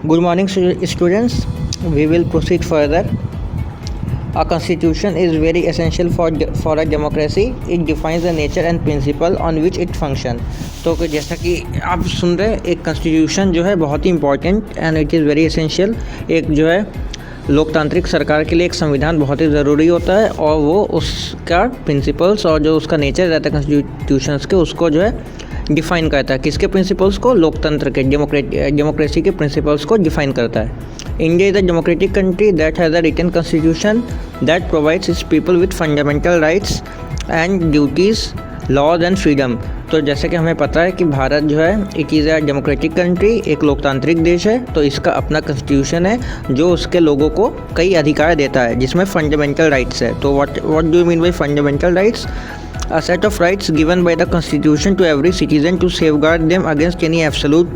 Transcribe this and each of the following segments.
Good morning, students. We will proceed further. A constitution is very essential for a democracy. It defines the nature and principle on which it function. तो जैसा कि आप सुन रहे हैं, एक constitution जो है बहुत ही important and it is very essential. एक जो है लोकतांत्रिक सरकार के लिए एक संविधान बहुत ही ज़रूरी होता है और वो उसका प्रिंसिपल्स और जो उसका नेचर रहता है कॉन्स्टिट्यूशंस के, उसको जो है डिफ़ाइन करता है। किसके प्रिंसिपल्स को? लोकतंत्र के, डेमोक्रेसी के प्रिंसिपल्स को डिफ़ाइन करता है। India is a democratic country that has a written constitution that provides its people with fundamental rights and duties, laws and freedom. तो जैसे कि हमें पता है कि भारत जो है it is a democratic country, एक लोकतांत्रिक देश है, तो इसका अपना कॉन्स्टिट्यूशन है जो उसके लोगों को कई अधिकार देता है जिसमें फंडामेंटल राइट्स है। तो what do you mean by fundamental rights? A set of rights given by the Constitution to every citizen to safeguard them against any absolute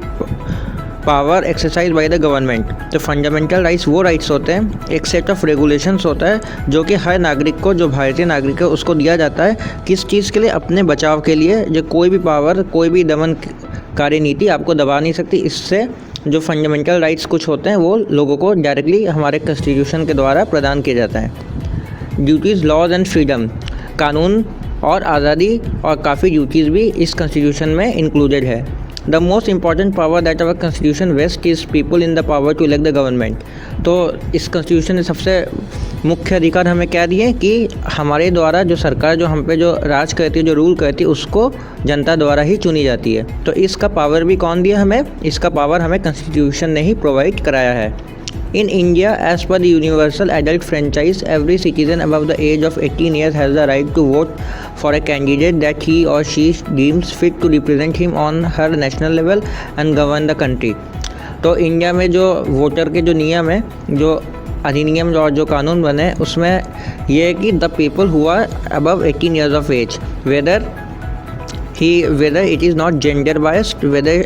power exercise by the government. तो fundamental rights वो rights होते हैं, एक set of regulations होता है जो कि हर नागरिक को, जो भारतीय नागरिक है उसको दिया जाता है। किस चीज़ के लिए? अपने बचाव के लिए। जो कोई भी पावर, कोई भी दमनकारी नीति आपको दबा नहीं सकती। इससे जो फंडामेंटल राइट्स कुछ होते हैं वो लोगों को डायरेक्टली हमारे कॉन्स्टिट्यूशन के द्वारा प्रदान किया जाता है। ड्यूटीज़, लॉज एंड फ्रीडम, कानून और आज़ादी और काफ़ी ड्यूटीज़ भी इस कॉन्स्टिट्यूशन में इंक्लूडेड है। The most important power that our constitution vest is people in the power to elect the government. तो इस कॉन्स्टिट्यूशन ने सबसे मुख्य अधिकार हमें क्या दिए कि हमारे द्वारा जो सरकार जो हम पे जो राज करती है, जो रूल करती है, उसको जनता द्वारा ही चुनी जाती है। तो इसका पावर भी कौन दिया हमें? इसका पावर हमें कॉन्स्टिट्यूशन ने ही प्रोवाइड कराया है। In India, as per the universal adult franchise, every citizen above the age of 18 years has the right to vote for a candidate that he or she deems fit to represent him on her national level and govern the country. तो India में जो voter के जो नियम है, जो अधिनियम और जो कानून बने, उसमें ये है कि the people who are above 18 years of age, whether it is not gender biased, whether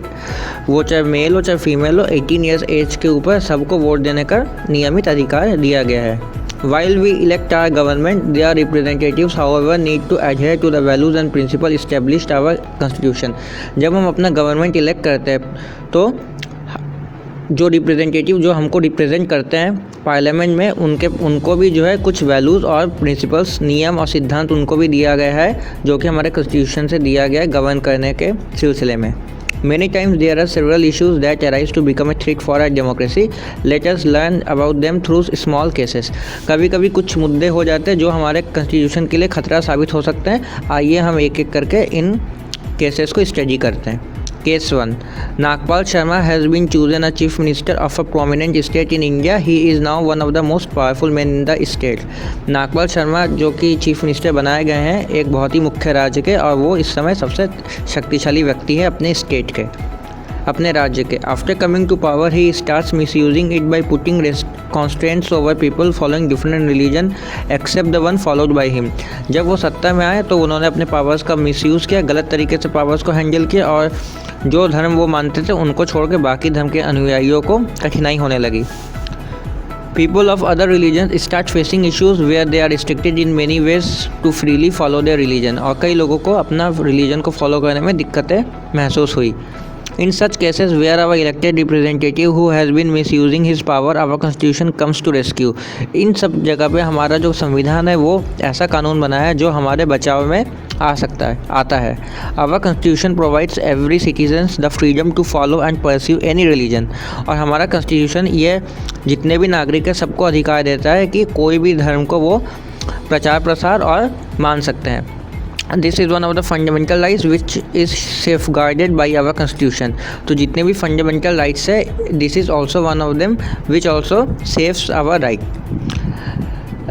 वो चाहे मेल हो चाहे फीमेल हो, 18 years एज के ऊपर सबको वोट देने का नियमित अधिकार दिया गया है। While we elect our government, their representatives, however, need to adhere to the values and principles established our constitution. जब हम अपना गवर्नमेंट इलेक्ट करते हैं तो जो रिप्रेजेंटेटिव जो हमको रिप्रेजेंट करते हैं पार्लियामेंट में, उनको भी जो है कुछ वैल्यूज़ और प्रिंसिपल्स, नियम और सिद्धांत उनको भी दिया गया है जो कि हमारे कॉन्स्टिट्यूशन से दिया गया है गवर्न करने के सिलसिले में। Many times there are several issues that arise to become a threat for our democracy. Let us learn about them through small cases. कभी कभी कुछ मुद्दे हो जाते हैं जो हमारे कॉन्स्टिट्यूशन के लिए खतरा साबित हो सकते हैं। आइए हम एक एक करके इन केसेस को स्टडी करते हैं। Case 1. Nagpal Sharma has been chosen a chief minister of a prominent state in India. He is now one of the most powerful men in the state. Nagpal Sharma जो कि चीफ मिनिस्टर बनाए गए हैं एक बहुत ही मुख्य राज्य के, और वो इस समय सबसे शक्तिशाली व्यक्ति है अपने स्टेट के, अपने राज्य के। After coming to power he starts misusing it by putting constraints over people following different religion except the one followed by him. जब वो सत्ता में आए तो उन्होंने अपने पावर्स का मिसयूज़ किया, गलत तरीके से पावर्स को हैंडल किया, और जो धर्म वो मानते थे उनको छोड़ के बाकी धर्म के अनुयायियों को कठिनाई होने लगी। People of other religions start facing issues where they are restricted in many ways to freely follow their religion. और कई लोगों को अपना रिलीजन को फॉलो करने में दिक्कतें महसूस हुई। In such cases where our elected representative who has been misusing his power, our constitution comes to rescue. इन सब जगह पे हमारा जो संविधान है वो ऐसा कानून बनाया है जो हमारे बचाव में आता है। Our constitution provides every citizens the freedom to follow and pursue any religion. और हमारा constitution ये जितने भी नागरिक है सबको अधिकार देता है कि कोई भी धर्म को वो प्रचार प्रसार और मान सकते हैं। This is one of the fundamental rights which is safeguarded by our constitution. तो जितने भी फंडामेंटल राइट्स है, this is also one of them which also saves our right.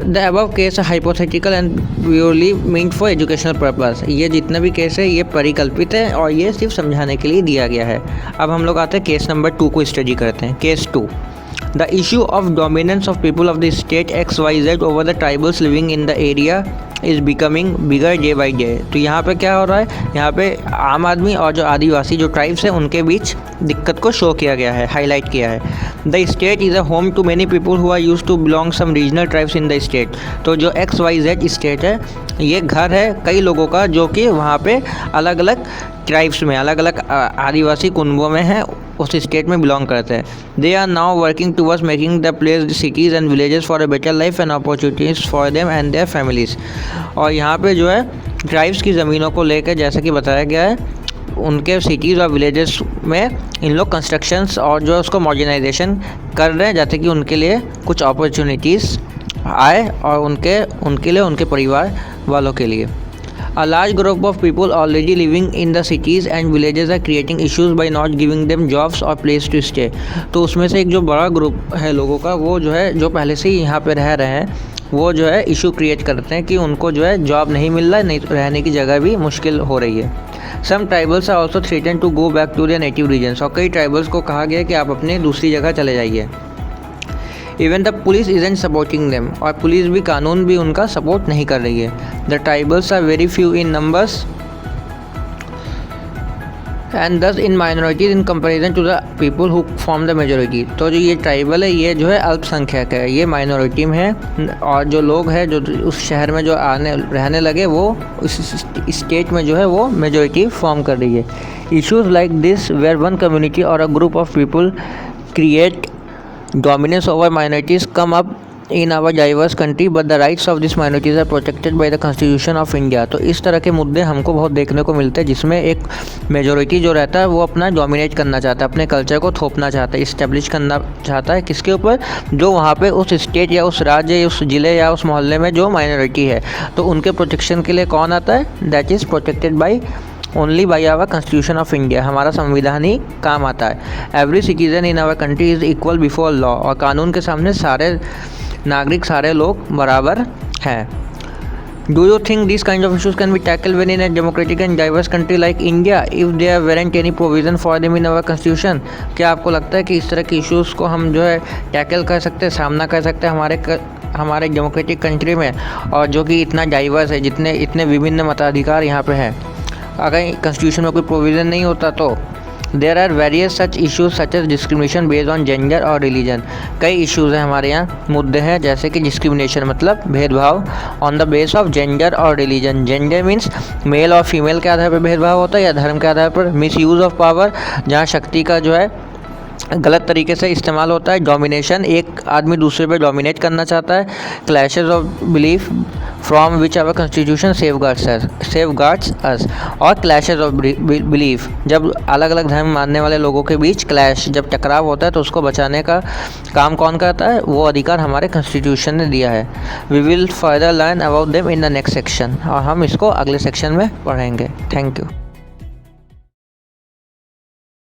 The above case hypothetical and purely meant for educational purpose. ये जितने भी case है ये परिकल्पित है और ये सिर्फ समझाने के लिए दिया गया है। अब हम लोग आते हैं केस नंबर 2 को स्टडी करते हैं। Case 2. The issue of dominance of people of the state XYZ over the tribals living in the area is becoming bigger day by day. तो यहाँ पे क्या हो रहा है? यहाँ पे आम आदमी और जो आदिवासी जो ट्राइब्स हैं उनके बीच दिक्कत को शो किया गया है, हाईलाइट किया है। The state is a home to many people who are used to belong some regional tribes in the state. तो जो XYZ स्टेट है ये घर है कई लोगों का जो कि वहाँ पे अलग अलग ट्राइब्स में, अलग अलग आदिवासी कुनबों में हैं, उस स्टेट में बिलोंग करते हैं। They are now working towards making the place cities and villages for a better life and opportunities for them and their families. और यहाँ पे जो है ट्राइब्स की ज़मीनों को लेकर जैसा कि बताया गया है, उनके सिटीज़ और विलेजेस में इन लोग कंस्ट्रक्शंस और जो है उसको मॉडर्नाइजेशन कर रहे हैं, जाते कि उनके लिए कुछ अपॉर्चुनिटीज़ आए और उनके लिए, उनके परिवार वालों के लिए। A large group of people already living in the cities and villages are creating issues by not giving them jobs or place to stay। तो उसमें से एक जो बड़ा ग्रुप है लोगों का, वो जो है जो पहले से ही यहाँ पे रह रहे हैं, वो जो है इशू क्रिएट करते हैं कि उनको जो है जॉब नहीं मिल रहा है, नहीं रहने की जगह भी मुश्किल हो रही है। Some tribals are also threaten to go back to their native regions. और कई ट्राइबल्स को कहा गया कि आप अपने दूसरी जगह चले जाइए। Even the police isn't supporting them. और पुलिस भी, कानून भी उनका सपोर्ट नहीं कर रही है। The tribals are very few in numbers and thus in minorities in comparison to the people who form the majority. तो जो ये ट्राइबल है, ये जो है अल्पसंख्यक है, ये माइनॉरिटी में है। और जो लोग हैं जो उस शहर में जो रहने लगे, वो उस स्टेट में जो है वो मेजोरिटी फॉर्म कर रही है। Issues like this where one community और a group of people create dominance over minorities come up in our diverse country, but the rights of these minorities are protected by the Constitution of India। तो इस तरह के मुद्दे हमको बहुत देखने को मिलते हैं, जिसमें एक मेजोरिटी जो रहता है वो अपना डोमिनेट करना चाहता है, अपने कल्चर को थोपना चाहता है, इस्टेब्लिश करना चाहता है। किसके ऊपर? जो वहाँ पे उस स्टेट या उस राज्य या उस ज़िले या उस मोहल्ले में जो माइनॉरिटी है, तो उनके प्रोटेक्शन के लिए कौन आता है? That is protected by only by our constitution of India. हमारा संविधान ही काम आता है। Every citizen in our country is equal before law. और कानून के सामने सारे नागरिक, सारे लोग बराबर हैं। Do you think this kind of issues can be tackle when in a democratic and diverse country like India if there weren't any provision for them in our constitution? क्या आपको लगता है कि इस तरह के इशूज़ को हम जो है टैकल कर सकते हैं, सामना कर सकते हैं हमारे डेमोक्रेटिक कंट्री में, और जो कि इतना डाइवर्स है, इतने विभिन्न मताधिकार यहाँ पे हैं? अगर कॉन्स्टिट्यूशन में कोई प्रोविज़न नहीं होता तो there are various such issues such as discrimination based on gender और रिलीजन। कई इश्यूज़ हैं हमारे यहाँ, मुद्दे हैं, जैसे कि डिस्क्रिमिनेशन मतलब भेदभाव on the base of gender और रिलीजन। जेंडर मीन्स मेल और फीमेल के आधार पर भेदभाव होता है, या धर्म के आधार पर। मिस यूज़ ऑफ पावर, जहाँ शक्ति का जो है गलत तरीके से इस्तेमाल होता है। डोमिनेशन, एक आदमी दूसरे पे डोमिनेट करना चाहता है। Clashes of belief from which our constitution safeguards us. और क्लैशेस ऑफ बिलीफ, जब अलग अलग धर्म मानने वाले लोगों के बीच क्लैश, जब टकराव होता है, तो उसको बचाने का काम कौन करता है? वो अधिकार हमारे कॉन्स्टिट्यूशन ने दिया है। We will further learn about them in the next section. और हम इसको अगले सेक्शन में पढ़ेंगे। Thank you.